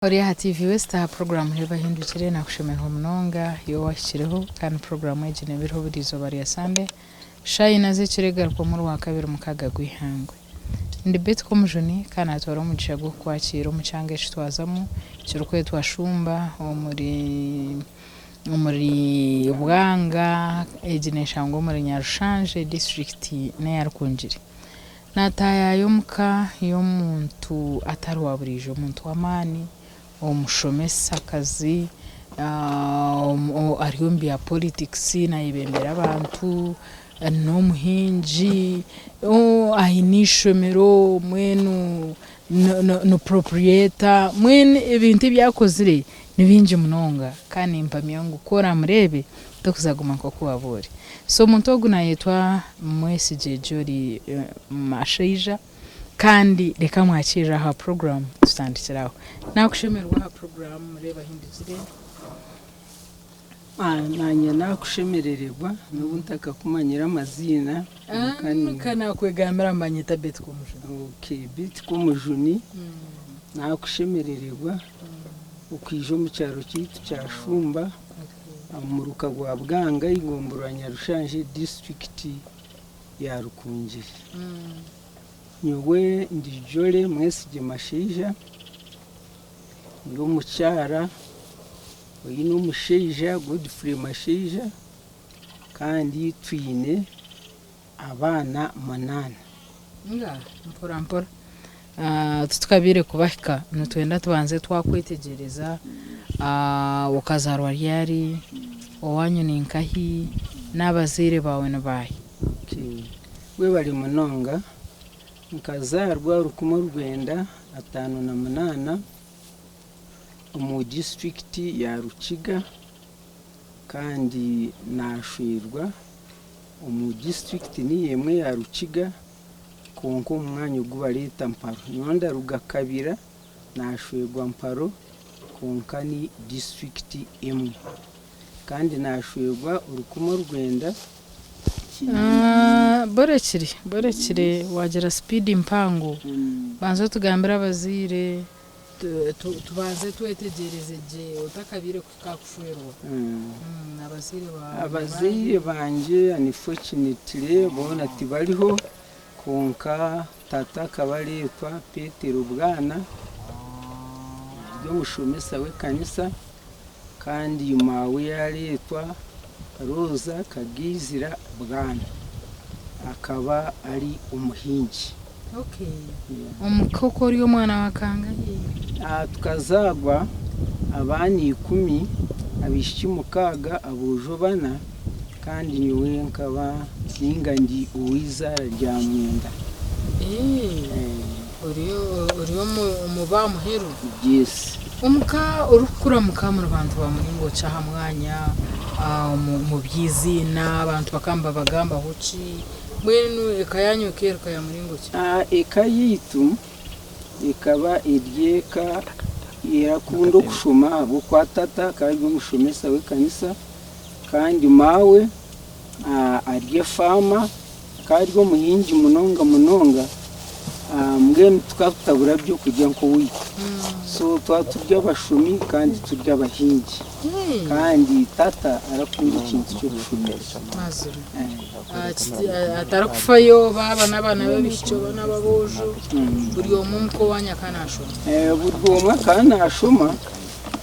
Oriya TV West ha program heba hindukire nakushemera munonga yo washireho kandi program yegene biriho burizo bari Sunday shayi naze kiregar ko muri wa kabiri mukaga gwihangwe ndi bet ko mujuni kana atwara umugisha gwo kwakira umucanga eshitwazamo kirukwe twashumba muri Bwanga egene shango muri Nyarushanje district ne yarukunjiri nataya yomuka yo muntu atari waburije umuntu wamani umushomesa akazi ariyo ya politics na ibembera abantu no muhinji ahinishomero mwenu no proprietor mwene ibintu byakozire nibinje munonga kandi impamya ngukora murebe tukuzaguma ko kuwabori so muntu oguna yetwa Mwesije Jori Mashaija kandi reka mwakira ha program tutandikiraho nakushemerwa ha program mureba hindukire nanye nakushemerererwa nubuntaka kumanyira amazina kana kwegamira amanyita bet ko mujuni okay bet ko mujuni nakushemerererwa ukwijo mu cyaro kitu cyashumba amuruka gwa Bwanga igombura Nyarushanje district ya Rukunjiri nyowe ndijole Mwesije Mashaija ndo mucyara oyino Mushaija Godfrey Mashaija kandi twine abana 8 mpora tutukabire kubahika nutwenda tubanze twakwetegereza ukazarwa ryari owanyu ninkahi n'abazire bawe nabaye we bari munonga nkazarwa rukumo rwenda 58 mu district ya Rukiga kandi nashwirwa mu district ni yemwe ya Rukiga konko umwanya ugubareta Mparo nyonda rugakabira nashwirwa Mparo konka ni district imwe kandi nashwirwa urukumo rwenda borekire wagera speed impango banzo tugambira abazire tubanze twetegereze je utakabire kukakushwerwa abazire banje unfortunately bona tibariho konka tata kabaretwa Petero Bwana yo mushomesa we kanisa kandi yumawe yaretwa Roza Kagizira Bwana akaba ari umuhinji okay umukoko uri umwana wakanga tukazagwa abani 10 abishimukaga abojo bana kandi nyowe nkaba singandi uwizara rya mwenda uriyo muba muheru yes umuka urukura mukamura abantu bamuringo cyaha mwanya mu byizina abantu bakamba bagamba huci mwenu ekayanyu kerka ya muringo cya ekayitu ikaba iryeka irakundo kushoma abo kwa tata kandi umushomesa we kanisa kandi mawe arye fama kandi go muhinji munonga mbwenu tukatabura byo kujya nko wiki so twaturya abashumi kandi turya abahinji kandi tata arakunda ikintu cyo gushomesha mazuru atarakufayo baba nabana babishyo n'ababojo buri omumko wanya kanashoma buri omwa kanashoma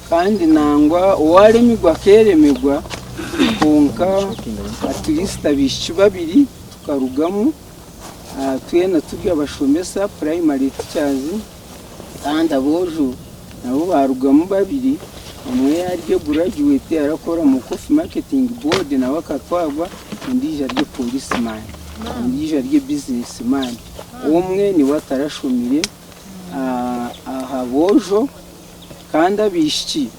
kandi nangwa waremigwa keremigwa konka aturista bishyo babiri tukarugamo twena turya abashomesa primary teachers kandi abojo nabo barugamo babiri umwe yaryo graduate arakora mu coffee marketing board nawe akatwagwa indija ryo policeman indija ryo businessman umwe ni watarashomire ahabojo kandi abishiki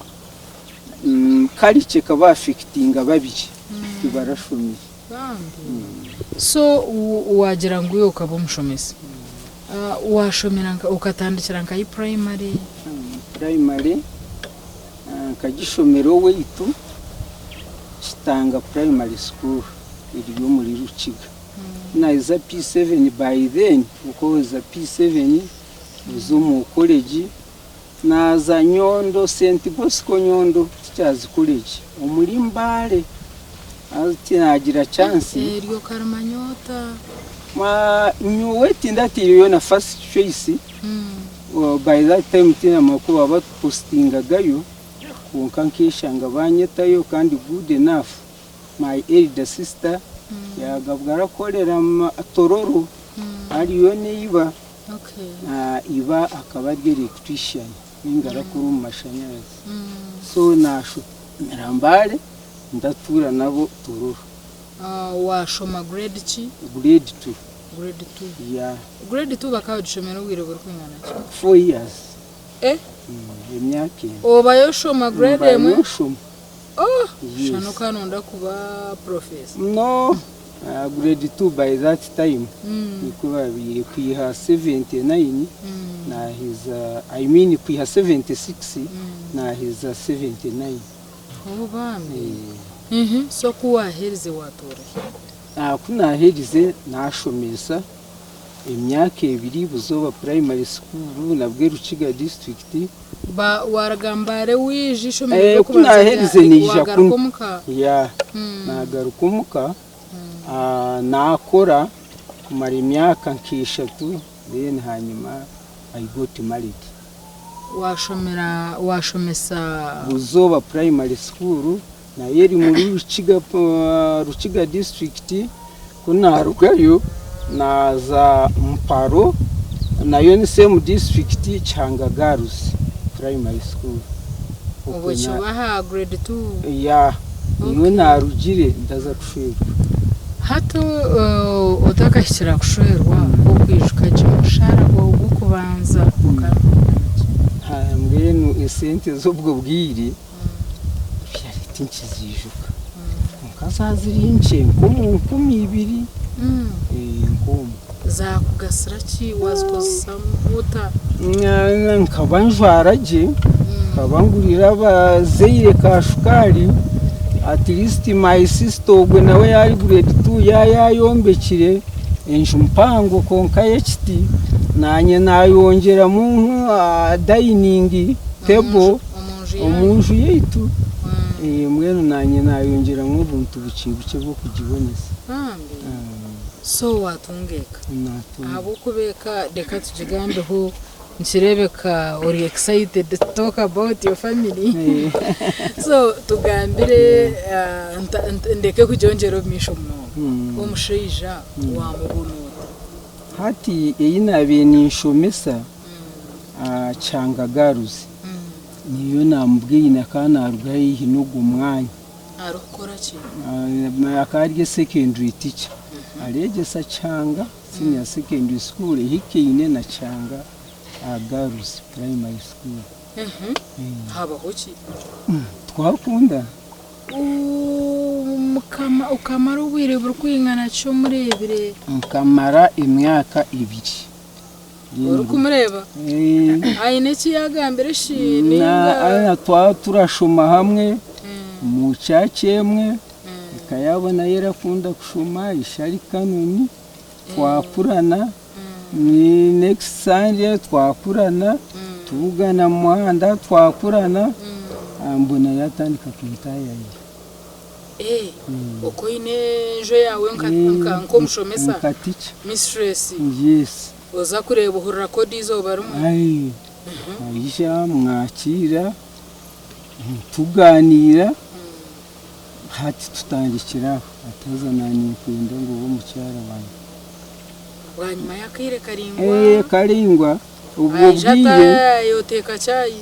karike kaba affectinga babiri bibarashomire so wagira ngo uyo ukaba umushomesa washomera ukatandikira nka primary kagishomero weitu kitanga primary school iri yo muri Rukiga na iza P7 by then uko za P7 zo mu college naza Nyondo St Bosco Nyondo Teachers College omuri Mbale ati nagira chance ryo Karamanyota nyowe tindati yo na first choice by that time tina makuba batpostingagayo kunkankishanga banyetayo kandi good enough my elder sister yagabwara korera Tororo ariyo niba iba akaba ari electrician ingara kuri mu mashanyarazi so nasho Mbale ndatura nabo Tororo washoma grade ki grade 2 grade 2 yeah grade 2 bakaho dushomera ubwirego kwingana ki 4 years emyaka oba yoshoma grade emwe yoshoma shano kanonda kuba professor no grade 2 by that time nikuba biri kwiha 79 na his I mean kwiha 76 na his 79 bambi so kuwa herize watora kuna herize nashomesa emyaka ebiri buzoba primary school na Bwerukiga district waragambare wijisho mbere kuna herize nija kunka ya nagarukumuka nakora kumara imyaka nk'eshatu then hanyuma I got married washomesa buzoba primary school na yeri muri Rukiga district kuna rugayo naza Mparo nayo ni same district Cyangagaruzi primary school ubu cyobaha grade 2 ya niwe narugire ndaza kushwera hato utakashyira kushwerwa ukwishuka cy'umushara gwo kubanza mbwenu esente z'ubwo bwiri byariti nkizijuka mukazazirince nk'umibiri nkumu zakugasira ki wazikosamuta nkabanjwaraje kabangurira bazeire kashukari at least my sister ogwe nawe yari grade 2 yayombekire enju mpango konka yekiti nanye nayongera mu dining table omunju yeitu mwenu nanye nayongera mu buntu bucibuce bwo kugibonesa so watungeka abo kubeka deka tujigambeho nchirebeka uri excited to talk about your family so tugambire ndeke kujonjero misho mno omushija wa mubunota hati eyinabe ninshomesa Cyangagaruzi niyo nambwina kana arugaye hinugo mwanya arukora ki akarye secondary teacher aregesa Cyanga senior secondary school hikine na Cyanga Garuzi primary school haba hoki twakunda ukamara ubwire burkwingana cyo murebire mukamara imyaka 2 uri kumureba ayine kiyagambere shininga turashoma hamwe mu cyakemwe ikayabona yerakunda kushoma ishari kanoni twakurana ni next Sunday twakurana tugana muhanda twakurana mbona yatandika kwitaya uko ine jo yawe nko mushomesa nkaticha mistress yes oza kureba uhurira kodi izoba rumwe ayisha mwakira tuganira hati tutangikira atazananye kwenda ngo bo mucyara bana wanyuma yakire karingwa karingwa ubwo bwiye yoteka cyayi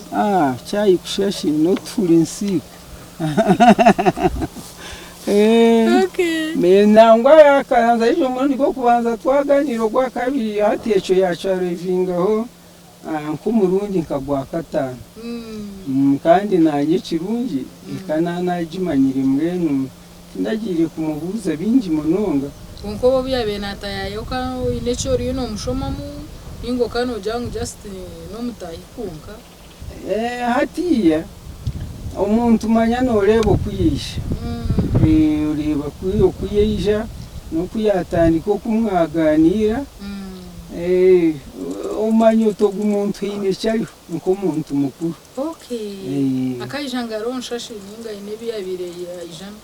cyayi kushashi not full insik menangwa yakanza ijo muri go kubanza twaganiro gwa kabiri hatecho yacha revingaho nk'umurundi nkagwa katanu kandi nanye kirungi ikanana jimanyire mwenu ndagire kumubuza bingi munonga unko bo byabenata yayo ka inecho riyo no mushomamu ingo kano jangu just no mutayikunka hatiya umuntu manya no rebo kuyisha ureba kuyisha no kuyatandika kumwaganira umanyoto g'umuntu yine cyariho nko umuntu mukuru. akayijanga ronshashi ninga inebi yabireye ijana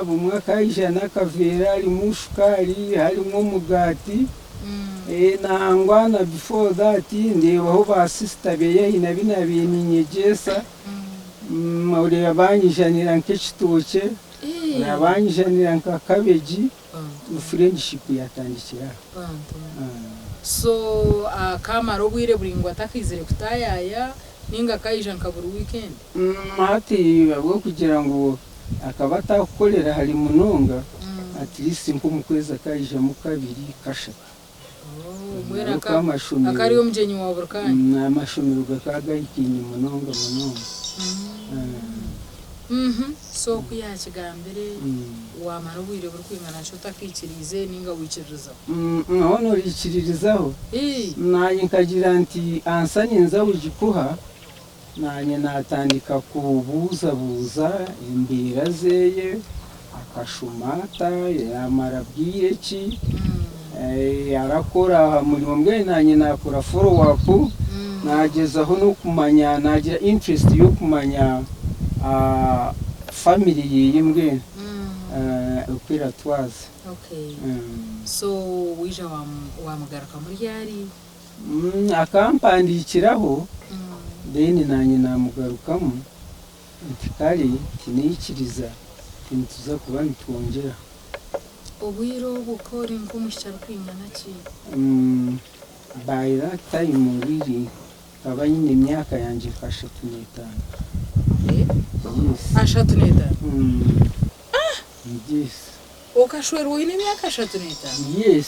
bumwe akayijana akavera harimo shukari harimo umugati nangwa na before that ndebaho ba sister beye ina bina bintu nyegesa ureba banyijanira nk'ekitoke nabanyijanira nka kabeji friendship yatandikira so akamaro bwire buringwa atakizire kutayaya ninga kayijana buri weekend mati bwo kugira ngo akaba atakorera hari munonga at least nko mu kwezi akayija mu kabiri kashaka mwera akariyo mjenyi wa burkani amashomero gakagayikinye munonga so kuyakigambere wamara bwire buri kwingana cyo takikirize ninga wikiriza none urikiririzaho nanye nkagira nti ansanye nza ugikuha nanye natandika kubuza imbira zeye akashumata yamara bwire ki yarakora umurimo mbwe nanye nakora follow up nagezaho no kumanya nagira interest yo kumanya family yiye mbwe ukwira twaze so wija wamugaruka muri yari akampandikiraho then nanye namugarukamo ntikari tinikiriza tintuza kuba nitwongera ubwiro gukora inko mushara kwingana ki by that time really kaba nyine imyaka yanje kasha 5 ashatu neta yes ukashwera wine imyaka 3 yes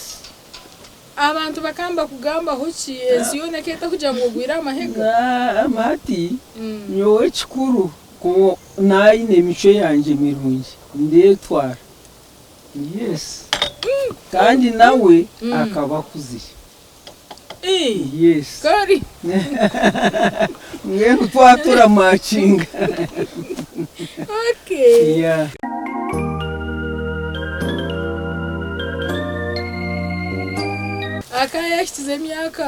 abantu bakamba kugamba hoki eziyone keta kugira ngo gwira amahega amati nyowe chikuru ko naine mico yanje mirungi ndetwara yes kandi nawe akaba kuziye yes kari ngene twatura machinga yeah akaya yashyize imyaka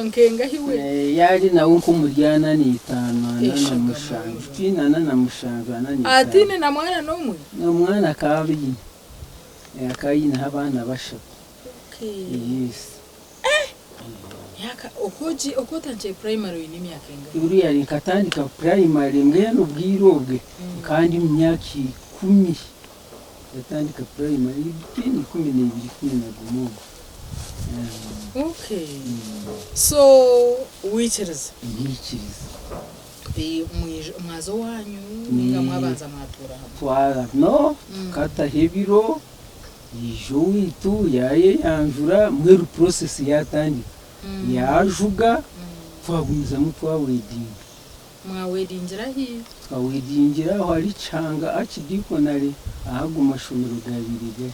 nkenga hiwe yari nawe nko muryana ni 5 na mushanga atine na mwana nomwe no mwana kabiri yakayina abana bashaka yes yaka okotanje primary ni myaka enga uri yari katandika primary mbene ubwirobwe kandi mu myaka 10 yatandika primary 12 so wikiriza mwazo wanyu ninga mwabanza mwatura twara no kata hebiro yijowitu yaye yanjura mweru process yatandika yajuga twagumiza mutwa wedding mwawedingira hi twawedingira hari canga akidikonare ahaguma shomero gabirige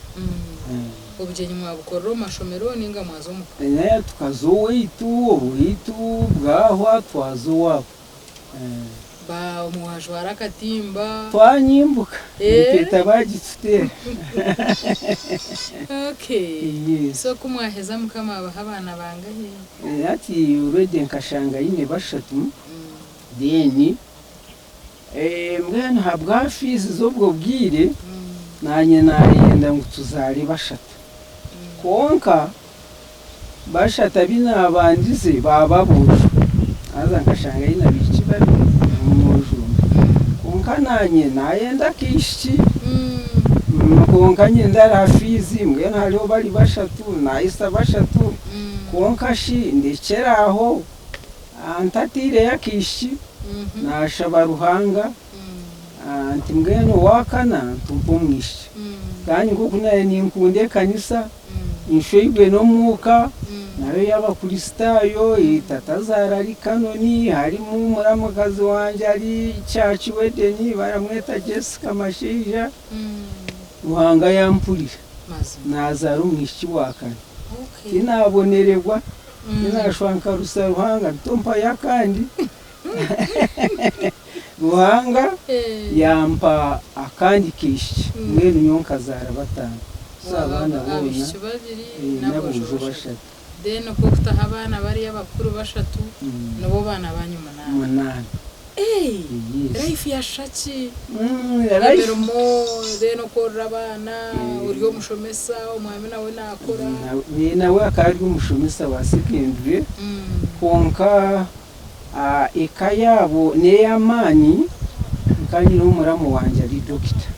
obujenyi mwabukorro mashomero ninga mwazo mu tukazowitu bwahwa twazo ba umuhajwara katimba twanyimbuka peta bagitute so kumwaheza mukama abana bangahe ati urede nkashanga yine bashatu deni mbwana habwa fees zobwo bwire nanye nayenda ngo tuzari bashatu konka bashata binabandize bababuje aza nkashanga yine bici babi konka nanye nayenda kishi konka nyenda rafizi mbwana hariho bari bashatu nayisa bashatu konka shi ndekeraho antatire yakishi nashaba ruhanga anti mbwana wakana tumpumwishi kandi ngo kunaye ninkunde kanisa inshoyigwe no mwuka nayo yaba kristayo itatazara ari kanoni harimo muramukazi wanje ari church wedeni baramweta Jessica Mashija ruhanga yampurira nazara umwishi wakana inabonererwa inashwanka rusa ruhanga ntompa yakandi ruhanga yampa akandi kishi mwene nyonka zara batanga sabana bona nabujo bashaka then ko kutaha abana bari abakuru bashatu nabo bana banyu 8 life ya shaki mo then ko rabana uriyo mushomesa umwami nawe nakora nawe akari umushomesa wa secondary konka ekayabo neyamani kandi n'umuramu wanje ari doctor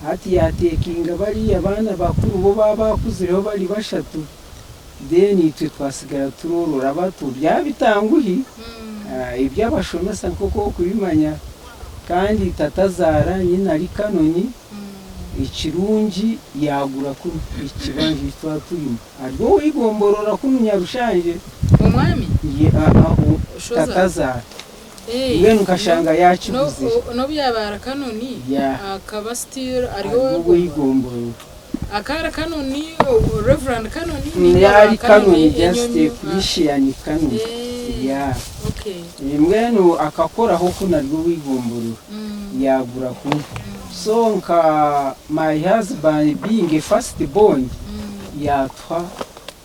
hati yatekinga bari abana bakuru bo babakuzireho bari bashatu then twe twasigara turorora bato byabitanguhi ibyabashomesa nkoko kubimanya kandi tatazara nyina ari kanoni ikirungi yagura ku ikibanje twatuyimo arwo wigomborora kumunyarushanje umwami tatazara ngene ukashanga yakibuze no byabara kanoni akaba still ariho wigomborora akara kanoni reverend kanoni yari kanoni just Christian kanoni okay ngene akakoraho kunarwo wigomborora yagura ku so nka my husband being a first born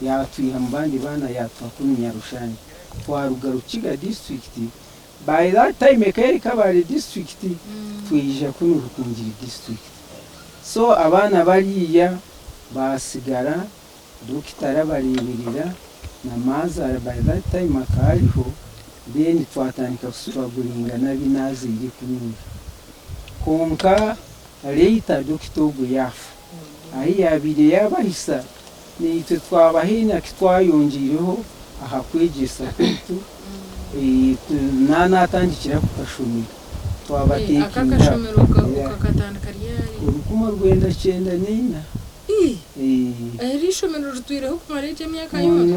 yatwiha mbandi bana yatwa kumunyarushanje twarugarukiga district by that time ekeri kabari district twija kuno rukungira district so abana bariya basigara dokitara barebirira na mazara by that time akariho then twatandika kusubaguringa nabinazi iri kunyura konka leta dokitogo yafu ahi yabire yabahisa nitwe twabahina kitwayongireho aha kwegesa kwitu natandikira kukashomero twabatekinga akakashomero ukakatandika ryari urukumo rwenda cyenda nina rishomero rutwireho ku marege myaka yose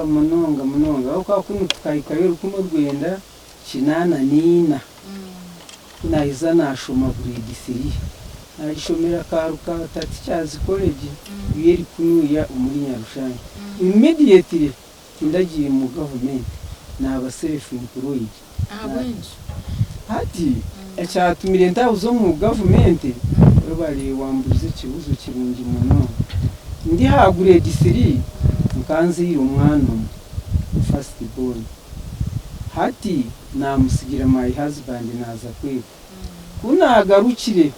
munonga aho kuno tukayikayo urukumo rwenda kinana nina nahiza nashoma grade 3 narishomera karuka tati cyazi college yeri kunuya umuri Nyarushanje immediately ndagiye mu government naba self employed hati ecyatumire ndabuzo mu government bari wambuze kibuzo kirungi muno ndi ha grade 3 nkanzi umwana first born hati namusigira my husband naza kwiga kunagarukire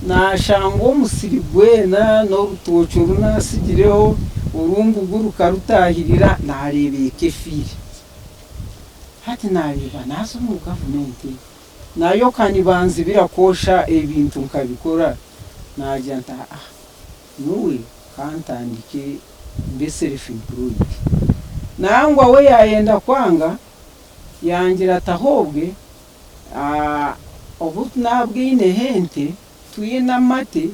nashango musiribwena no rutocho runasigireho urumbu guruka rutahirira narebeye kefiri hati nareba nazo mu government nayo kandi banzi birakosha ebintu nkabikora najya nta nuwe kantandike mbese self employed nangwa we yayenda kwanga yangira tahobwe ubu nabwine hente tuyina mate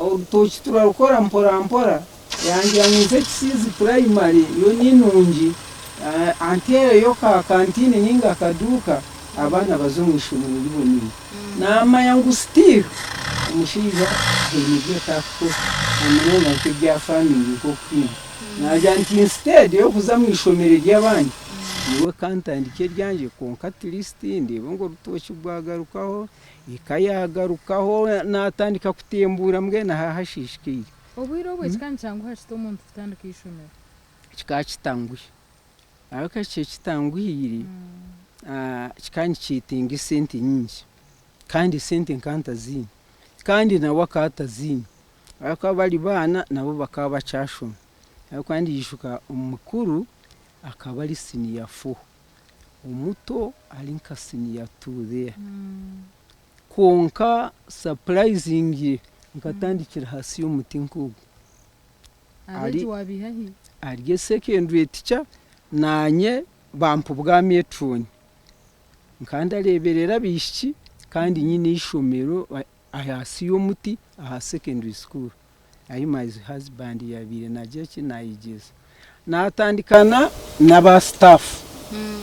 urutoki turarukora mpora yangira nze kisizi primary yo ninungi antere yo ka kantine ninga kaduka abana bazomwishumira libonini nama yangu still umushiza nibyo tako amanona nk'ibya family ko kwina najya nti instead yo kuzamwishomera ry'abandi niwe kantandike ryanje konka list ndebe ngo rutoki bwagarukaho ikayagarukaho natandika kutembura mbwe nahashishikira obwirobwe kikancyangwa hashito umuntu tutandika ishomera kikakitanguye ariko kitanguye kikanyi kitinga sente nyinshi kandi sente nkantazini kandi nawe akatazini ariko bari bana nabo bakaba bacashoma ariko kandi yishuka umukuru akaba ari senior 4 umuto ari nka senior 2 there konka surprising nkatandikira hasi y'umuti nkubu ari wabihahi ari secondary teacher nanye bampu bwa metron nkanda reberera bishiki kandi nyine ishomero ahasi y'umuti aha secondary school ayi my husband yabire naje kinayigeza natandikana n'aba staff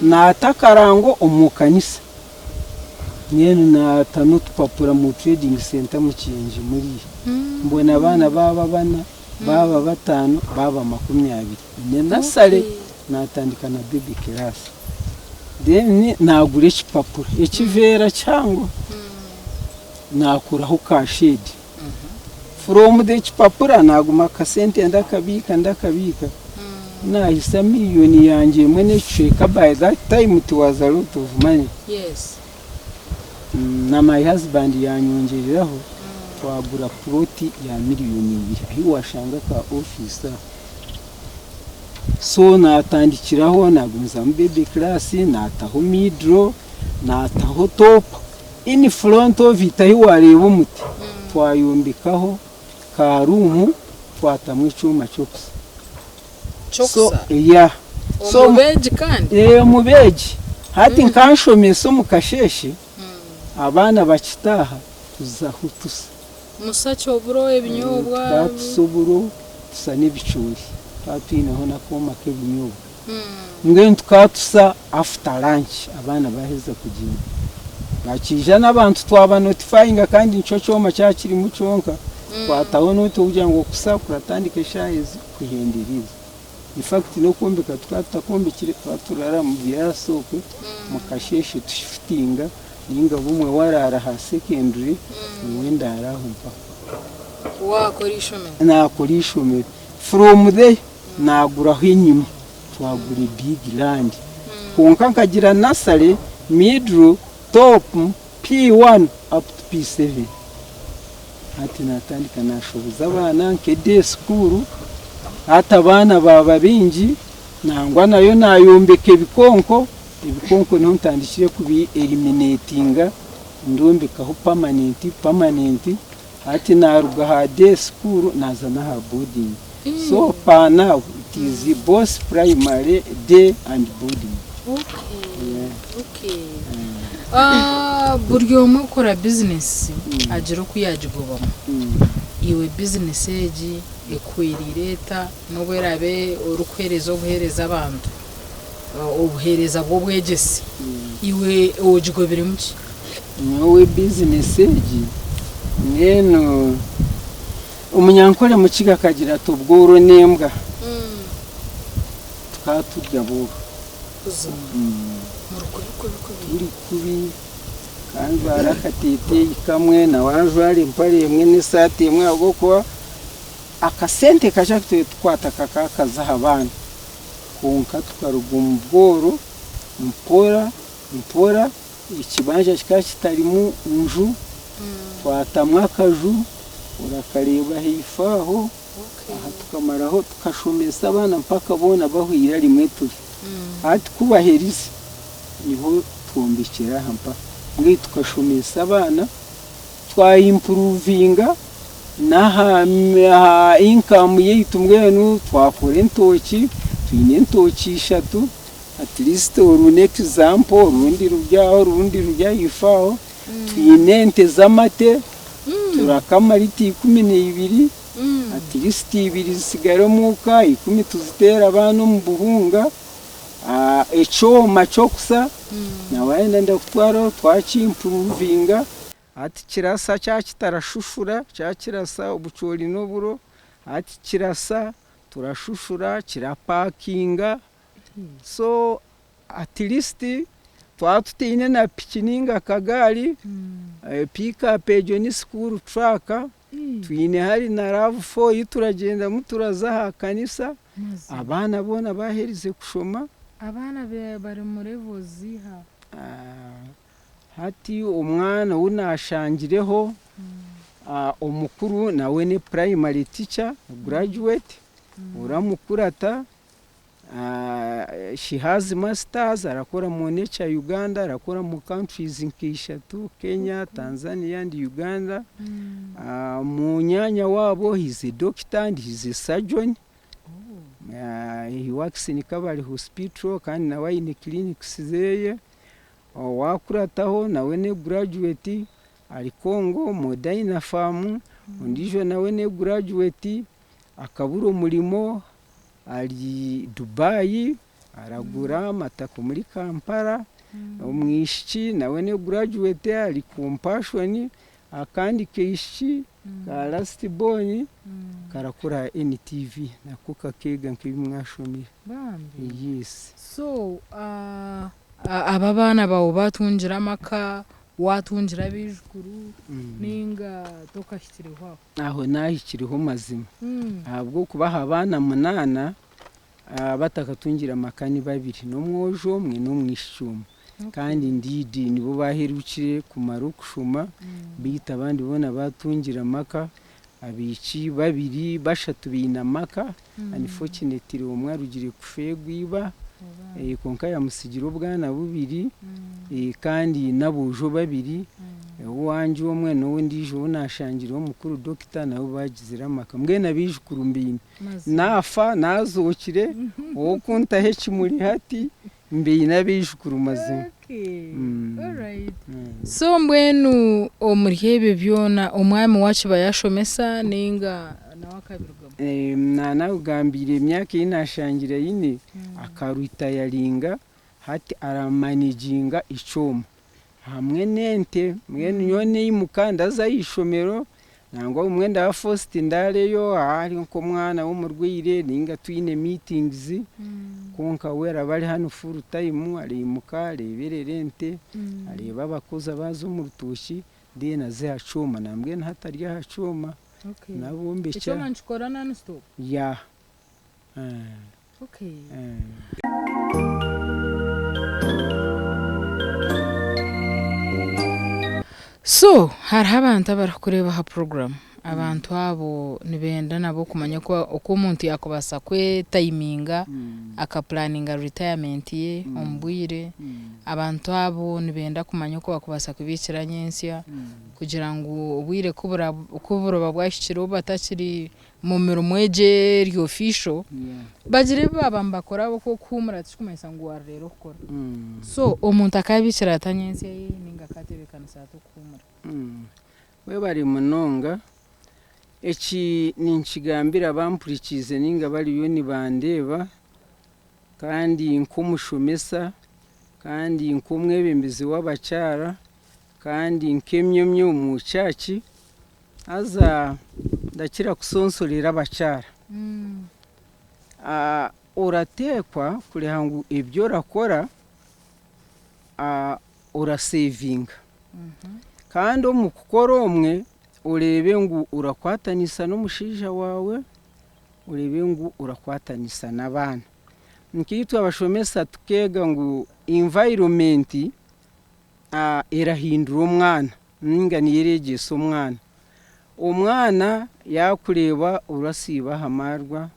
natakarango umukanisa nyene natanut papura mu trading center mu Kinji muri mbona abana baba bana baba batano baba 20 nenasale natandikana baby class then nagure ikipapura ikivera cyango nakuraho ka shade from the ikipapura naguma ka sente ndakabika nahisa miliyoni yanjye mwene cheka. By that time it was a lot of money. Yes. Na my husband yanyongereraho twagura ploti ya miliyoni 2 aho washanga ka officer. So natandikiraho nagumiza mu baby class, nataho midro, nataho top in front of it aho wareba umuti. Twayombikaho ka room twatamwe icyuma cyose. So yeah. So mubeji kandi mubeji hati nkanshomesa mu kasheshe abana bakitaha tuzahutusa musacho bro ibinyobwa tatsoburo tusa n'ibicuri twatwinaho nakoma k'ebinyobwa ngwe tukatusa after lunch abana baheza kugenda bakija n'abantu twaba notifying kandi ncocoma cyakiri mu conka twataho noto kugira ngo kusa kuratandika shayizi kuhendiriza. In fact no kombeka twatakombekire twaturara mu byasoko mu kasheshe tushiftinga ninga bumwe warara ha secondary wenda arahumpa nakorishome from there naguraho inyuma twagura big land konka nkagira nursery middle top P1 up to P7 ati natandika nashoboza abana nke day school hata abana baba bingi nangwa nayo nayombeke ibikonko niho ntandikire kubi eliminatinga ndombekaho permanent hati naruga ha day school nazana ha boarding. So for now it is both primary day and boarding. Okay. Buryo mukora business agira kuyagigobamo iwe business eji ekwirira no bwerabe urukwerezo buhereza abantu ubuhereza bwo bwegese iwe ojigobere muki nawe business eji neno umunyankore mu kiga kagira tubworo nembwa tukatujya bo uri kubi kandi barakatete ikamwe na wajwari mpare imwe n'isati imwe agoko akasente kashakite twataka kakaza abana konka tukaruguma bworo mpora ikibanja kitarimu nju twatamwa kaju urakareba hifaho aha tukamaraho tukashomesa abana mpaka bona bahwira rimwe turi ati kubaheriza niho twombekera hampa ngi tukashomesa abana twayimprovinga naha income yetu mwenu twakora entoki twine entoki 3 at least or next example rundi rujya ifaho twine ente zamate turakamariti 12 at least 2 zisigara muka 10 tuzitera abantu mu buhunga echo machokusa na waenda ndakutwaro twachimprovinga ati kirasa cyakitarashushura cyakirasa ubucori n'oburo ati kirasa turashushura kirapakinga so at least twatutine na pikininga kagari pick up ejo school truck twine hari na RAV4 yituragenda muturaza ha kanisa abana bona baherize kushoma abana bari muri voziha hati umwana unashangireho omukuru nawe ne primary teacher graduate uramukurata she has masters arakora mu nature Uganda arakora mu countries nk'eshatu Kenya Tanzania and Uganda mu nyanya wabo he's a doctor and he's a surgeon. He works in Kabale hospital kandi nawe in clinics zeye wakurataho nawe ne graduate ari Kongo Modena Farm undijo nawe ne graduate akaburo mulimo ari Dubai aragura matako muri Kampala umwishiki nawe ne graduate ari Compassion akandi keishi ka last born karakora NTV nakuka kega nk'ibimwashomira bambi. Yes. So aba bana bawo batunjira maka watunjira bijukuru ninga tokashitiriho aho nahikiriho mazima ahubwo kubaha abana 8 batakatungira amakani babiri n'umwojo umwe n'umwishuma kandi ndidi nibo baherukire kumara okushuma bita abandi bona batungira amaka abici babiri bashatu bina amaka unfortunately umwe arugire kufegwiba konka yamusigira ubwana bubiri kandi nabujo babiri uwanje umwe n'undi jo nashangira umukuru doctor nabo bagizira amaka mbwe nabije kurumbini nafa nazokire wo kunta hechi muri hati mbe nabije kurumaze. Alright. So mbwenu omurihebe byona umwami wacu bayashomesa ninga nawakabirugamo na ugambire imyaka inashangira yine akaruita yaringa hati aramanaginga icoma hamwe nente mwene yone imukanda za ishomero nangwa umwenda wa first ndareyo ari nko mwana wo murwire ninga twine meetings konka wera bari hano full time ari mukare bererente ari babakoza bazo mu rutushi dena za coma nambwe nhatari ya coma nabo mbecha icoma nchikora non stop ya okay so hariho abantu abarakureba ha program abantu abo nibenda nabo kumanya ko uko umuntu yakubasa kwe timinga akaplaninga retirement ye ombwire abantu abo nibenda kumanya ko bakubasa kubikira nyensya kugira ngo ubwire kubura bwashikiro batakiri mu mirumo eje ri official bagire babambakora ko kumura tukumesa ngo rero ukora so umuntu akabikira atanyensya ye ninga katebekana sato kumura we bari munonga eki ninchigambira bampurikize ninga bari yoni bandeba kandi nkumushomesa kandi nkumwebembezi w'abacyara kandi nkemyemyo mu cyaci aza ndakira kusonsolera abacyara uratekwa kureha ngo ibyo rakora urasavinga kandi omukukora omwe urebe ngo urakwatanisa n'umushija wawe urebe ngo urakwatanisa n'abana nkitwa abashomesa tukega ngo environment irahindura umwana ninga niyeregesa umwana yakureba urasiba hamarwa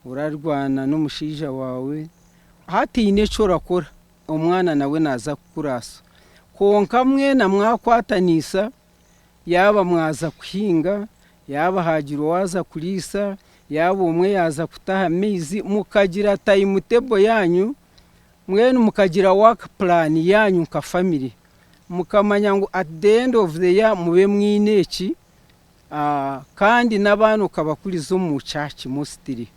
urarwana n'umushija wawe hatine cyo rakora umwana nawe naza kukurasa konka mwe na mwakwatanisa yaba mwaza kuhinga yaba hagira waza kulisa yaba umwe yaza kutaha mizi mukagira timetable yanyu mwene mukagira work plan yanyu ka family mukamanya ngo at the end of the year mube mwineki kandi nabana ukabakurizo mu church mostly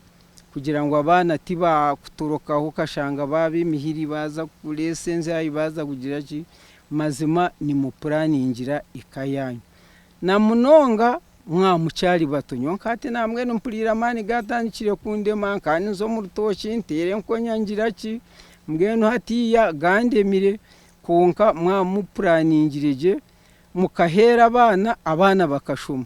kugira ngo abana tiba kutorokaho kashanga babe mihiri baza kulesenze ayi baza kugira ki mazima ni mu planingira ikayanyu na munonga mwamucyari batonyo kati namwe numpurira mani gatandikire kundema kandi zo mu rutoki ntere nko nyangira ki mbwenu hatiya gandemire konka mwamuplaningireje mukahera abana bakashoma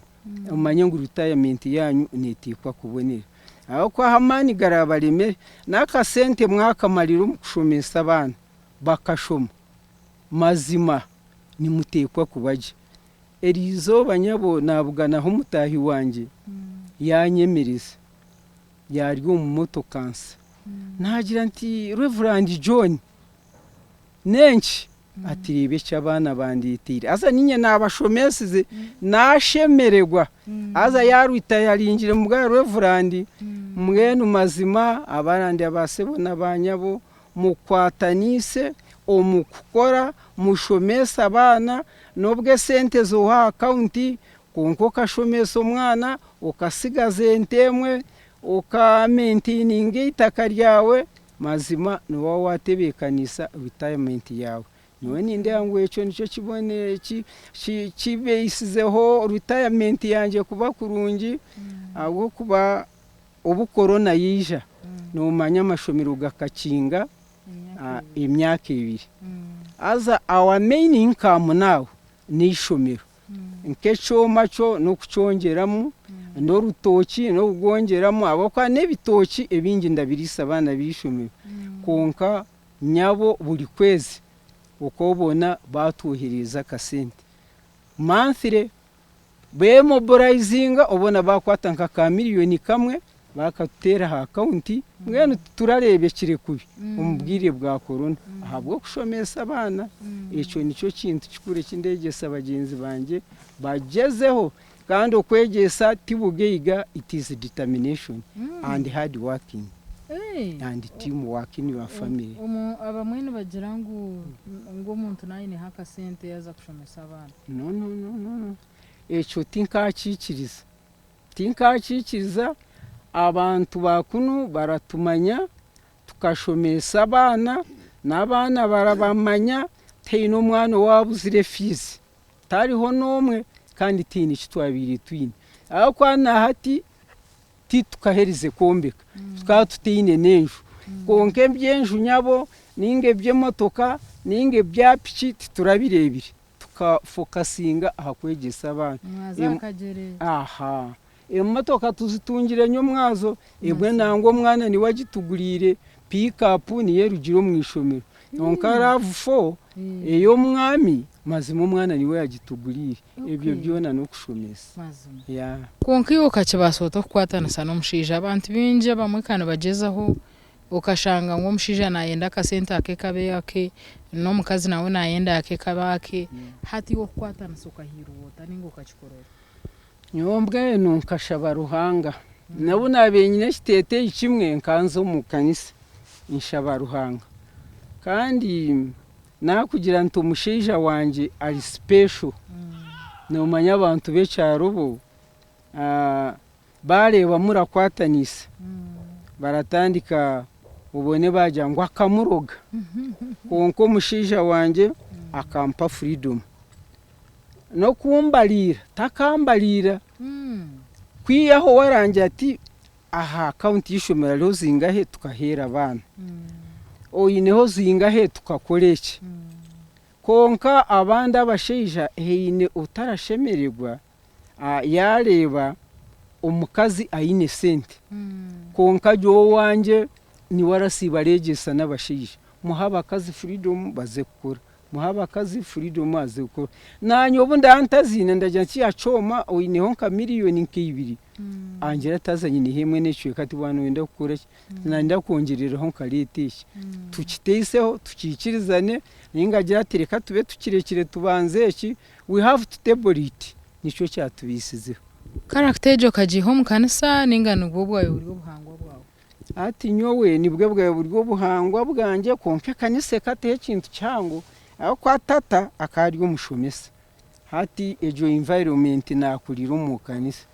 umanye ngo retirement yanyu netikwa kubonera aho kwa hamani garabareme nakasente mwakamarira umukushomesa abana bakashoma mazima ni mutekwa kubaje erizo banyabo nabugana ho mutahi wanje yanyemereza yari mu moto kansa nagira nti Reverend John nenchi atiribe cyabana banditire aza ninye nabashomesize nashemererwa aza yaruita yaringire mu bwa Reverend mwenu mazima abarandi abasebo nabanyabo mukwatanise omukukora mushomesa abana nobwe sente zo account konko kashomesa umwana ukasigaze entemwe ukamaintininga itaka ryawe mazima no watebekanisa retirement yawe niwe ninde yangu echo nico kibone kibe isizeho retirement yanje kuba kurungi abo kuba ubu corona yija no manya mashomero gakakinga imyaka 2 aza our main income now ni ishomero nkecho macho no kucyongeramo n'urutoki no kugongeramo abakwa n'ebitoki ebingi ndabirisa abana bishomero konka nyabo buri kwezi ukobona batuhiriza kasente monthly bemobilizinga ubona bakwata nka ka miliyoni kamwe bakatera ha account mwene turarebekire kubi umubwire bwa corona ahabwo kushomesa abana icyo nicyo kintu kikure kindegesa abagenzi banje bagezeho kandi okwegesa tibugeiga it is determination and hard working and team working your family abamwene bagira ngo umuntu naye ne haka sente yaza kushomesa abana no icyo tinkakikiriza abantu bakunu baratumanya tukashomesa abana n'abana barabamanya teine umwana wabuzire fees tariho nomwe kandi tini kitwabiri twine aho kwana hati titukaherize kombeka tukatutine nenju konke byenju nyabo ninge byemotoka ninge byapiki turabirebire tukafokasinga ahakwegesa abana aha emotoka tuzitungire nyo mwazo ebwe nango mwana ni wagitugurire pick up niye rugiro mwishomero nonkara 4 eyo mwami mazimo mwana niwe yagitugurire ebyo byona no kushomesa ya konkiyo kacibasota kwatana sana umushija abantu binje bamwe kana bagezaho ukashanga ngo umushija nayenda kasenta ake kabe yake no mukazi nawe nayenda ake kabake hati wo kwatana soka hiruota ningo kachikorora nyombwe nunkashaba ruhanga nabo nabenyine kitete ikimwe nkanzo mu kanisa inshaba ruhanga kandi nakugira nto mushija wanje ari special no manya abantu becharubo bareba murakwatanisa baratandika ubone bajya ngo akamuroga konko mushija wanje akampa freedom no kumbalira takambalira kwiyaho warangira ati aha account yishomera rero zingahe tukahera abana oyineho zingahe tukakoreke konka abandi abashija heine utarashemererwa yareba umukazi ayine sente konka jo wanje ni warasiba regesa n'abashija muhaba kazi freedom bazekura muhaba kazi freedom azekura nanyo bunda antazine ndajya cyacoma oyineho nka miliyoni nk'ibiri angera tazanye ni hemwe n'icyo kati bwana wenda gukora nanda kongereraho nka letishi tukiteseho tukikirizane ningagira tereka tube tukirekire tubanze iki we have to table it nicyo cyatubisizeho karaktejo kajiho mu kanisa ningana ubwo bwayo buryo buhangwa bwawe ati nyowe nibwe bwawe buryo buhangwa bwanje konke kanise kate ikintu cyango aho kwa tata akari umushomesa hati ejo environment nakurira mu kanisa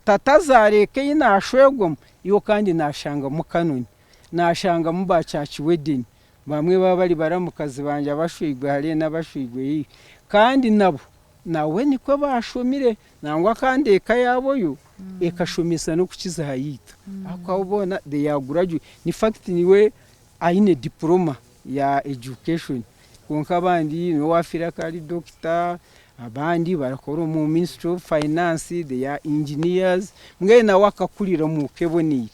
tata zareke inashwegwa yo kandi nashanga mu kanoni nashanga mu bacaci wedding bamwe bari baramukazi banje abashwigwe hariye n'abashwigwe kandi nabo nawe niko bashomire nangwa kandi ekayaboyo ekashomesa no kukiza hayita akabona they are graduate ni fact niwe aine diploma ya education konka abandi no wafira kali doctor abandi barakora mu Ministry of Finance they are engineers mwena wakakurira mu kebonire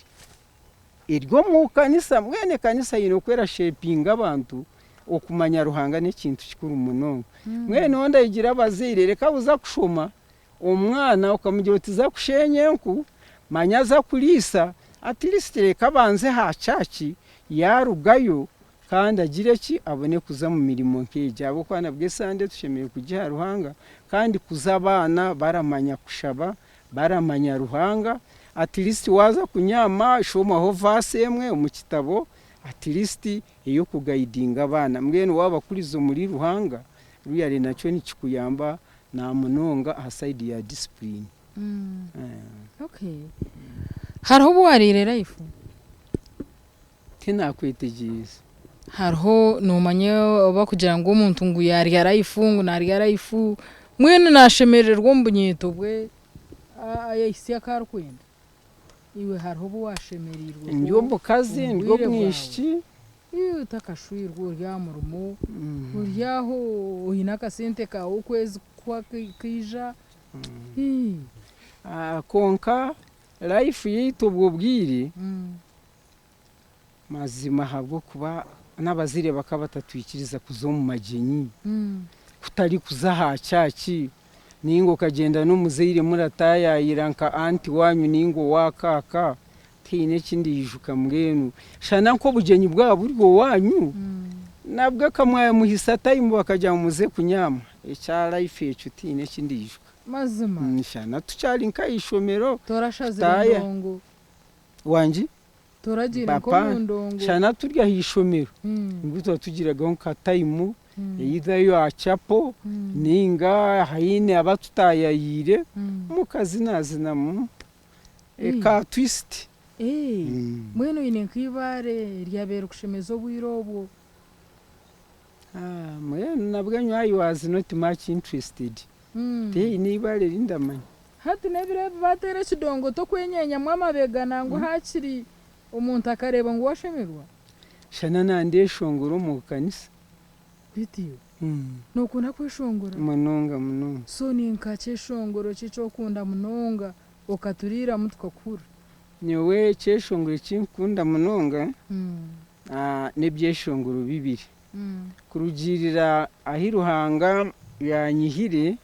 iryo mu kanisa mwene kanisa yino kwera shaping abantu okumanya ruhanga n'ikintu kikuru munongo mwene onda igira bazire reka buza kushoma umwana ukamugira utiza kushenyenku manyaza kulisa at least reka banze ha chachi yarugayo kandi agire ki abone kuza mu mirimo nk'ijya abo kwana bwesande tushemeye kujya ruhanga kandi kuzabana baramanya kushaba baramanya ruhanga at least waza kunyama shoma ho vasemwe mu kitabo at least iyo kugaidinga abana mwene waba kurizo muri ruhanga ruyare nacyo ni kikuyamba na munonga aside ya discipline okay hariho bwarire life tina kwetegeza hariho numanye oba kugira ngo umuntu ngo yari yarayifungu nari yarayifu mwene nashemererwa mbunyeto bwe ayisi akarukwenda iwe hariho bwashemerirwa njombo kazi ndo mwishiki iyo takashwirwa rya murumo uryaho uhina kasente ka ukwezi kwa kija konka life yaitu ubwo bwire Mm. mazima habwo kuba n'abazire bakabatatwikiriza kuzo mu magenyi Mm. kutari kuzaha cyaki ningo kagenda n'umuzeire muratayayira nka anti wanyu ningo wakaka tine kindi yijuka murenu shana nko bugenyi bwa burwo wanyu Mm. nabwo kamwaye muhisa time bakajya muze kunyama ecya life yecu tine kindi yijuka mazima shana tucyari nka ishomero torashaze Taya. ndongo wanji toragira ko Papa, mu ndongo shana turya hishomero Mm. nguto tugiraga nka time Mm. either yo achapo Mm. ninga haine abatutayayire Mm. mukazi nazina mu Eh. eka twist mwene ine nk'ibare ryabera okushemeza obwirobwo mwene nabwanyu I was not much interested te nibare rindamanya hati nebirebe batera ekidongo tokwenyenyamu amabega nangu hakiri omuntu akareba ngu washemerwa shana nandeshongoro mu kanisa bitiyo nokunda kweshongora munonga munonga so ninka kyeshongoro kikyokunda munonga okaturiramu tukakura nyowe cyeshongoro kinkunda munonga nebyeshongoro bibiri kurugirira ahiruhanga yanyihire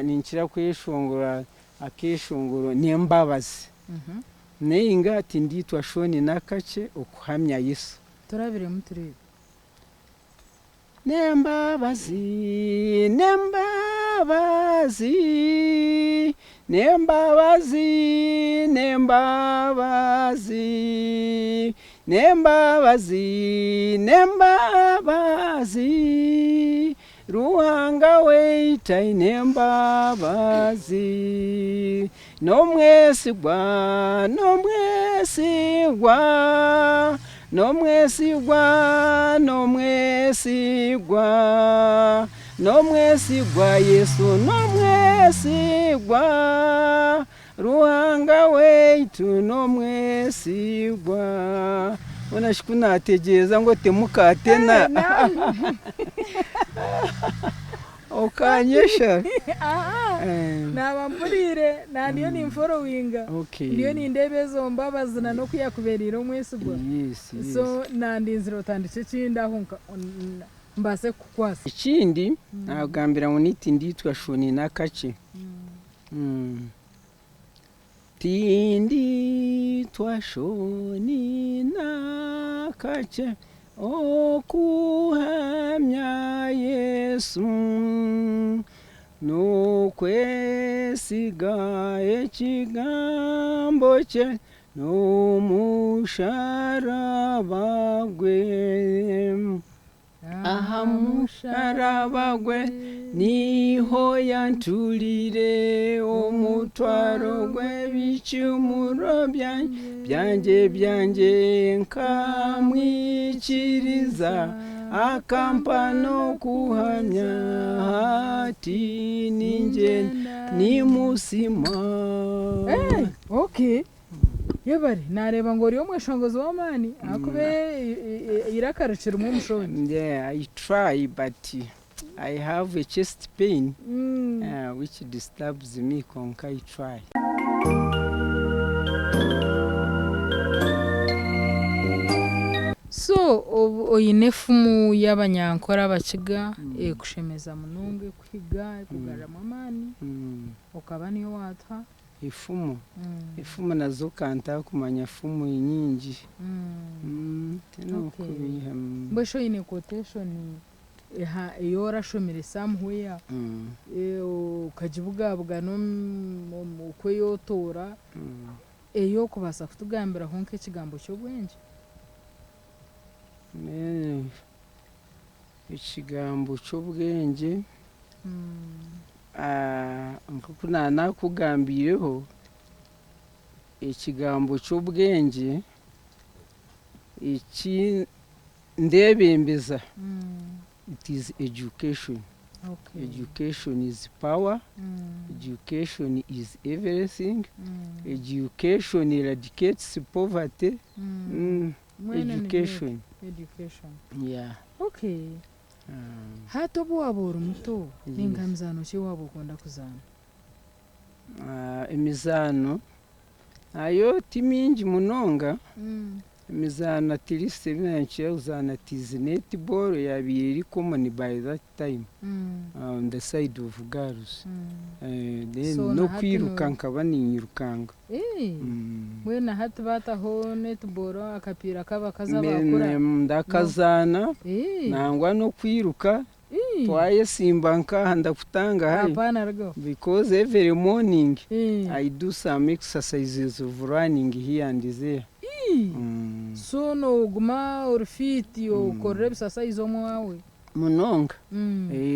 ninkira kweshongora akeshongoro nembabazi neinga ati nditwa shoni nakache okuhamya Yesu turabiremu turebe nembabazi nembabazi nembabazi nembabazi nembabazi nembabazi ruhanga weita nembabazi nomwesigwa nomwesigwa nomwesigwa nomwesigwa nomwesigwa Yesu nomwesigwa ruhanga weitu nomwesigwa unashikunategeza ngo temukatena okanyesha naba mpurire nandiyo nimforowinga ndiyo nindebe ezo mbabazi no kuyakuberira omwesigwa so nandinzira otandike ekindi aho mbase kukwasa ikindi nagambira ngo niti nditwa shoni nakache tindi twashoni nakache okuhamya Yesu nokwesiga ekigambo kye n'omusharaba gwe aha musharaba gwe niho yantulire omutwaro gw'ebicumuro byanjye nkamwikiriza akampa no kuhamya hati ninjye nimusima okay yebari nareba ngo riyo mweshongozo w'amani akube irakarukira umwe mushongi yeah I try but I have a chest pain which disturbs me konka I try so oyine fumu y'abanyankora abakiga kushemeza munonge kwiga kugarama amani ukaba niyo watha ifumu nazo kanta kumanya fumu nyingi mbwesho yine quotation iyo warashomere somewhere ukagibugabwa ukwe yotora iyo kubasa kutugambira aho nk'ekigambo cy'obwenge ikigambo cy'obwenge nk'uko nakugambireho ikigambo cy'obwenge iki ndebembeza it is education. Education is power. Education is everything. Education eradicates poverty. Education. Yeah. Okay. Hato bwabura muto ningamizano ki wabo ukunda kuzana Emizano ayo timingi munonga emizano atirise benshi uzanatize netball yabiri iri common by that time on the side of girls. Then So no na hati kwiruka no- nkaba ninyirukanga. wena hati bataho netball akapira kaba kazabakura Ndakazana nangwa no kwiruka twaye simba nkaha ndakutanga hayi hapana rgo because every morning I do some exercises of running here and there. so no guma urfiti ukorre bisasa izomo wawe Munonga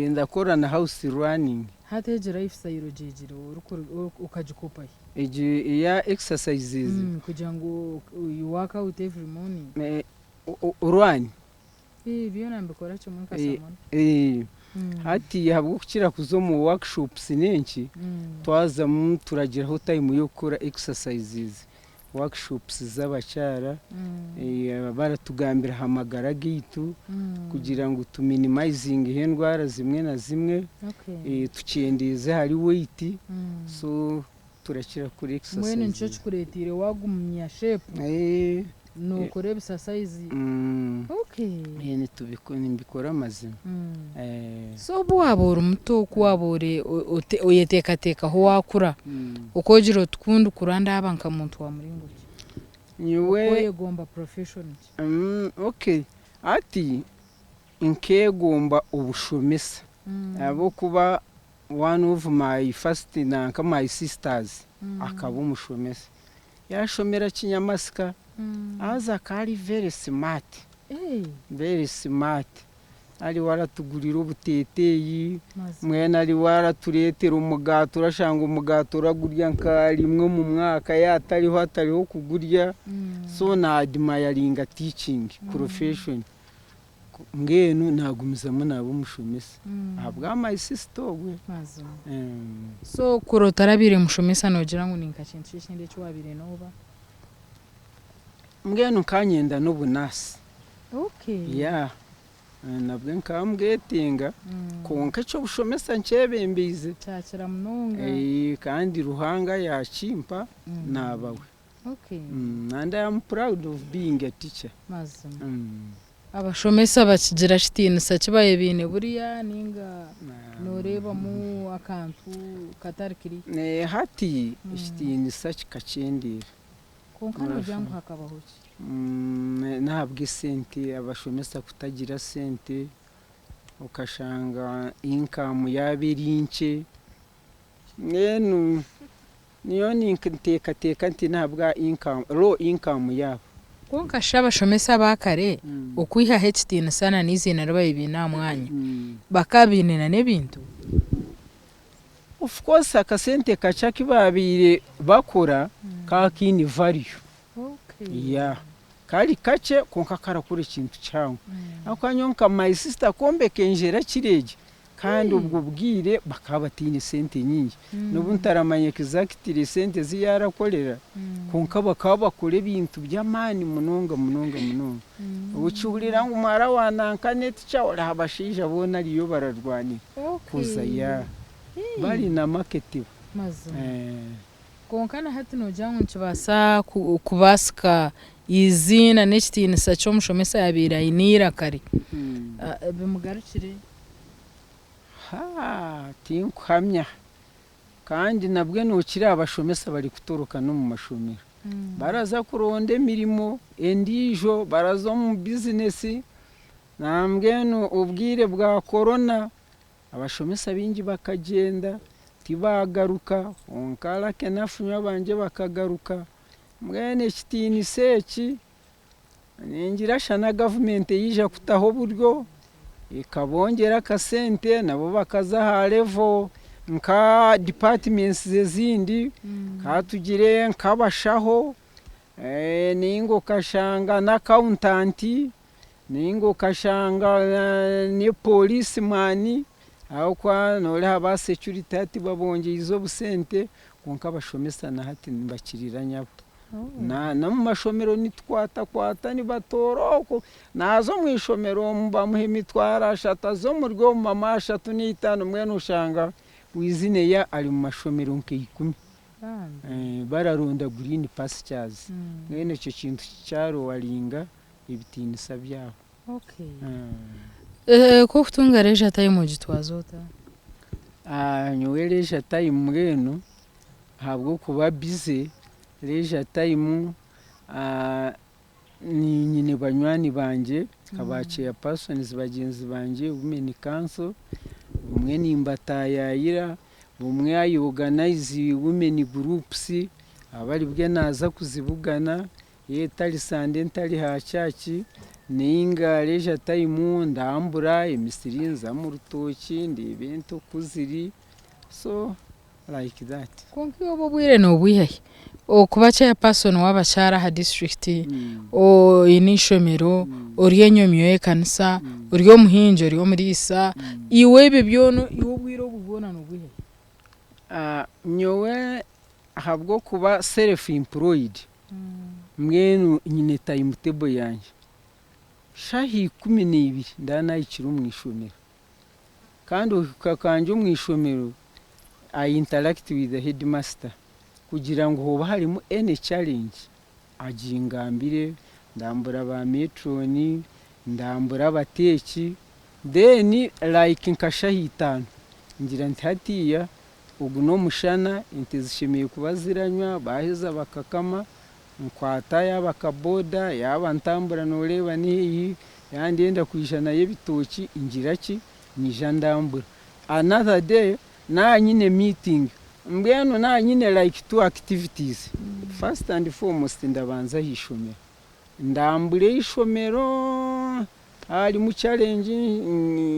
ndakora na house running hatejera ifisa irojejiro ukajikopa eje ya exercises kugira ngo you work out every morning run biyo nambikora cyo muri kasamona hati habwo kukira kuzo mu workshops nenshi twaza turagiraho time yo gukora exercises workshops z'abacyara baratugambira hamagara gitu kugira ngo tuminimizing indwara zimwe na zimwe tucendeze hari weight so turakira kuri exercise mwene nco kuretire wagumya shape no kore exercise yene mbikora amazina so bwabora umuto kwabore oyeteka ho wakura ukojiro tukundu kuranda abanka muntu wa muringo niwe gomba professional ati inkegomba ubushomesa abo kuba one of my first nanka my sisters akaba umushomesa yashomera kinyamasika aza kari very smart ari waratugurira ubuteteyi mwene ari waraturetera umugato urashanga umugato uragurya nkarimwe mu mwaka hatariho kugurya so na admiring teaching profession ngenu nagumizamo nabo mushomesa ahabwa my sister we so kurotarabire mushomesa nogira ngo ninka kintu kindi cyo wabire noba ngenu kanyenda n'ubunasi nabwe nkambwetinga konka cyo bushomesa ncyebembize cyakira munonga kandi ruhanga yakimpa nabawe and I am proud of being a teacher. Abashomesa bakigira shitinisa kibaye bine buriya ninga noreba mu akantu katarikiri hati shitinisa kikacendera konka nojyango hakabaho ntabwo sente abashomesa kutagira sente ukashanga income yabirinche nenu niyo ninkateka nti ntabwo income low income yabo konka shabashomesa bakare ukwiha HTN sana nizina rabaye bina mwanya bakabinena nebintu of course akasente kachaki babire bakora kakini value kari kache konka karakora ikintu cyawe akanyonka my sister kombe kenjera kireje kandi ubwo bwire bakabatine sente nyingi n'ubu ntaramanye exactly sente ziyarakorera konka bakabakore ibintu by'amani munonga ubucyurira ngo mara wananka net cyawara habashije abona ariyo bararwani kuza ya bari na market konka na hati nojyango nkibasa kubaska izina n'ekitini sacho mushomesa yabira inira kare bimugarukire tinkuhamya kandi nabwe nukiri abashomesa bari kutoroka no mu mashomero baraza kuronde mirimo endijo barazo mu business nambwenu ubwire bwa corona abashomesa bingi bakagenda tibagaruka onkala kenafunya banje bakagaruka mwene kitini seki ningira shana government yija kutaho buryo ikabongera kasente nabo bakaza ha level nka departments zezindi katugire nkabashaho ningo kashanga na accountant ningo kashanga ni policeman aho kwa nore haba security ati babonge izo busente konka bashomesa na hati mbakirira nyabo na mu mashomero nitwata ni batoroko nazo mu ishomero mbamuhe mitwara shata zo mu rwo mama shatu n'itanu mwene ushanga wizine ya ari mu mashomero nke 10 bararonda green pastures mwene icyo kintu cyarowaringa ibitinisa byabo. Ko kutunga leisure time ugitwazota? Nyowe leisure time mweno habwo kuba busy. Leisure time ni nyine banywani banje aba chairpersons bagenzi banje women council, umwe nimbatayayira, umwe ayorganize women groups abari bwe naza kuzibugana tali sande ntali hacyaki ninga leisure time ndambura emisirinza mu rutoki ndi ibintu kuziri, so like that. Konki obo bwire no bwihaye okuba chairperson w'abashara ha district o inishomero oriyenyomyo ekanisa oriyo muhinjo oriyo murisa iwe bibyono iwe bwire obubona no bwihaye? Nyowe habwo kuba self employed mwenu nyine timetable yanje shahi 12 ndanayikira umwishomero, kandi ukakanje umwishomero I interact with the headmaster kugira ngo hoba harimo any challenge agingambire, ndambura ba metroni, ndambura abateki, then like nkashahi 5 ngira nti hatiya ugu no mushana intizishimiye kubaziranywa baheza bakakama nkwata yabakaboda yaba ntambura noreba niyi yandi enda kwijana y'ebitoki ingiraki nija ndambura. Another day na nyine meeting mbweno na nyine like 2 activities. First and foremost ndabanza hishomero, ndambure ishomero ari mu challenge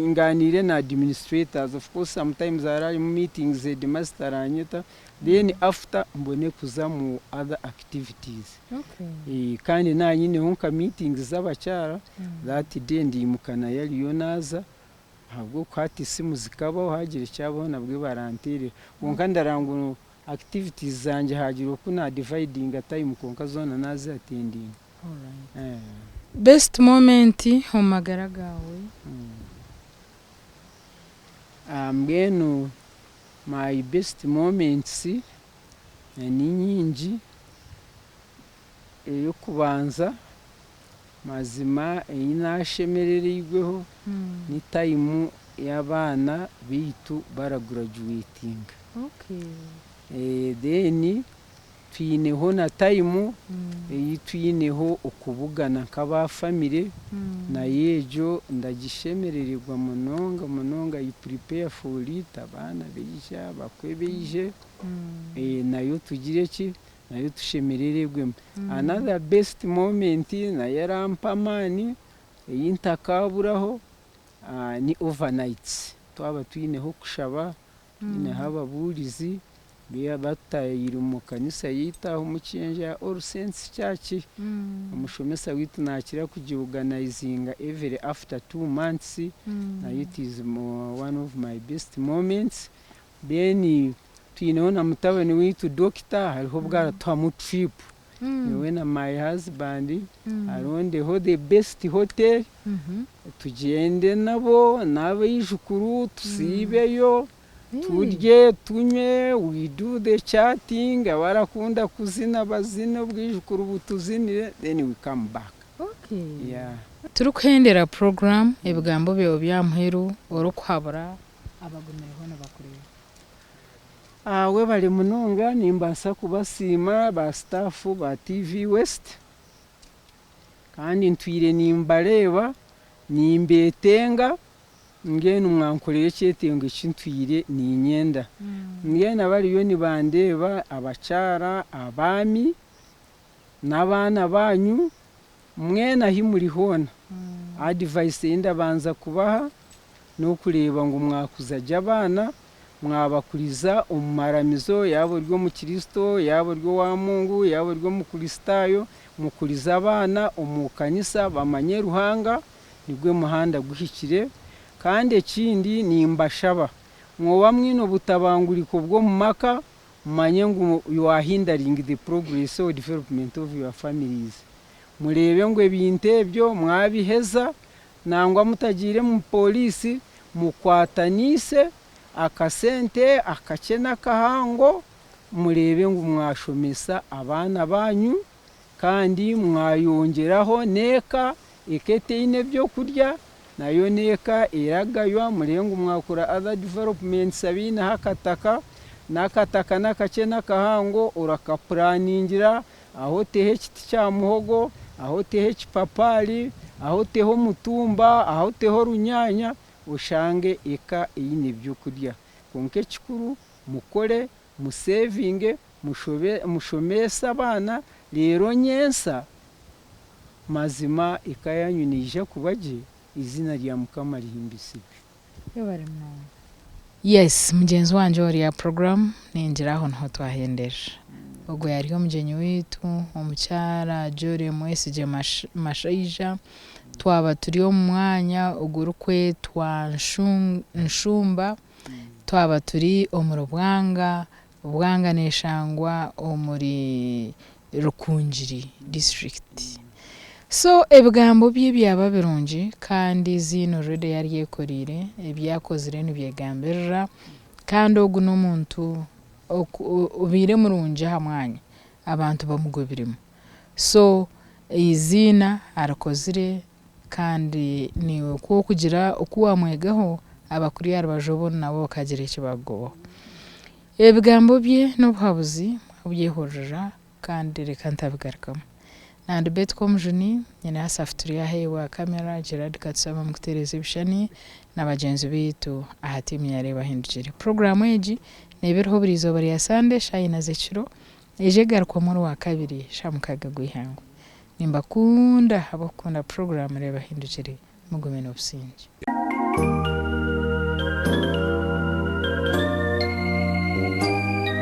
nganire na administrators. Of course sometimes are meetings the master anyeta, then after mbone kuza mu other activities. Kandi na nyine honka meetings z'abacyara that day ndimukana yari yonaza habwo kwati simu zikabaho hagire cyabo nabwe barantere wonka ndarango activities zanje hagire kuna dividing time konka zona nazi attending. Best moment homagara gawe? Mbeno my best moments ni nyingi. Eyo kubanza mazima inashemerereyweho ni time y'abana bitu baragraduating. Then twineho na time twineho okubugana kaba family na yejo ndagishemerererwa munonga you prepare for it abana beija bakwebeije nayo tugire ki nayo tushemerererwe. Another best moment na yarampamani yintakaburaho ni overnights twaba twineho kushaba ne haba burizi biya batayira mu kanisa yitaho mu Kiyenja All Saints Church. Umushomesa witu nakira kugiorganizinga every after 2 months na it is one of my best moments. Then twineho na mutabani witu doctor hariho bwara twamu trip when my husband around the best hotel tugende nabo n'abayijukuru tusibeyo turye tunywe, we do the chatting, abarakunda kuzina bazina bwijukuru butuzinire, then we come back. Turukuhendera program ebigambo byo byamheru orokwabura abagumereho n'abakureba. We bali munonga nimbasa kubasima ba staff ba TV West kandi ntwire nimbareba nimbetenga ngene umwankoreye cyetengo cyintwire ni inyenda ngene bari yo ni bandeba abacara abami n'abana banyu mwena himuri hona advice yenda banza kubaha no kureba ngo mwakuzaje abana mwabakuriza umumaramizo yabo ryo mu Kristo yabo ryo wa Mungu yabo ryo mu Kristayo mukuriza abana umukanisa bamanye ruhanga nigwe muhanda guhikire. Kandi ekindi nimbashaba mwoba mwino butabanguriko bwo mu maka manye ngo you are hindering the progress or development of your families. Murebe ngo ebintu ebyo mwabiheza nangwa mutagire mu polisi mukwatanise akasente akakena kahango murebe ngu mwashomesa abaana banyu kandi mwayongeraho neka eketeine byokurya nayo neka eragaywa murengo mwakora other developments abine hakataka nakataka nakake nakahango urakapuraningira aho tehe ekiti kya muhogo aho tehe ekipapari aho teho mutumba aho teho runyanya ushange eka ine byokurya konke kikuru mukore musevinge mushomesa abana rero nyensa mazima eka yanyu nije kubaje izina rya Mukama rihimbisibwe. Yes, mugenzi wanje ori ya program ninjiraho nho twahendeje. Ubwo yariho mugenyi witu omukyara Jore Mwesije Mashaija twaba turiyo mu mwanya ugurukwe twa Nshumba twaba turi omurubwanga ubwanga neshangwa omuri Rukungiri district. So ebigambo bye byaba birungi kandi zino rede yari yekorire ebyakozire nibyegambirira kandi ogu n'omuntu ubire murungi hamwanya abantu bamugobirimo. So izina arakozire kandi niwe ko kugira okuwamwegaho abakuri yarbajobo nabo kagira ekibago. Ebigambo bye n'obuhabuzi obyehorera kandi reka ntabigarukamo. Nandi Betcom Juni nyina safturia hewa kamera Gerard Katsaba mukutereza ibishani n'abagenzi bitu ahatimu yareba hindukire. Programu eji neberho burizo bari ya Sunday shayina zekiro eje garukwa muri wa kabiri shamukaga gwihango. Nimbakunda abakunda programu reba hindukire mugume n'obusingi.